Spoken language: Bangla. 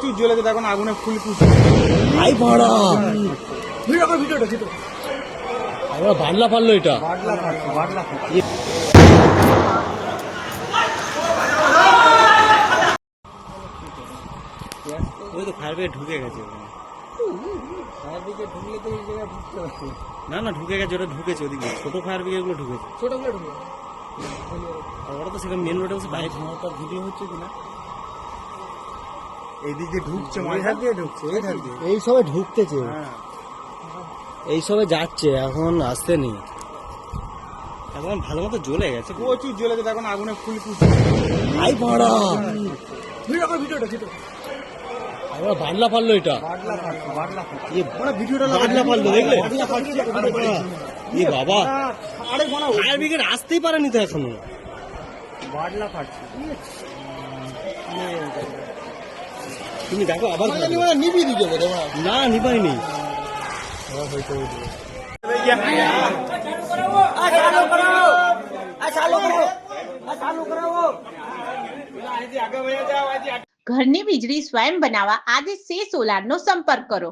প্রচুর জ্বলেছে, দেখুন আগুনে ফুল কুচি ভাই ভাড়া ভিডিওটা আমরা বাড়লা পারলো এটা বাটলা ওই তো ফায়ার ব্রিগেড ঢুকে গেছে ফায়ার ব্রিগেড ঢুকলে তো এই জায়গায় ঢুকতে হবে। না ঢুকে গেছে, ওটা ঢুকেছে ওদিকে ছোট ফায়ার ব্রিগেড গুলো ঢুকেছে। ছোটগুলো ঢুকে আর ওরা তো সেখানে মেন রোডে বসে বাইক তার ভিডিও হচ্ছে কিনা এইদিক দিয়ে ঢুকছে, মাঝখান দিয়ে ঢুকছে, এই ধার দিয়ে। এই সবে ঢুকতেছে, হ্যাঁ এই সবে যাচ্ছে, এখন আসতে নেই, এখন ভালো মতো জ্বলে গেছে। প্রচুর জ্বলেছে, দেখুন আগুনে ফুল কুচি ভাই ভাড়া ভিডিওটা আমরা বাড়লা পারলো এটা বাটলা ভিডিওটা বাড়লা পারলো, দেখলে বাটলা বাবা আরে বানা ফায়ার ব্রিগেড আসতেই পারেনি তো এখনো। বাটলা ফাটছে। তুমি দেখো আবার নিবি দিকে না নিবাইনি। ઘરની વીજળી સ્વયં બનાવવા આજે સે સોલારનો સંપર્ક કરો।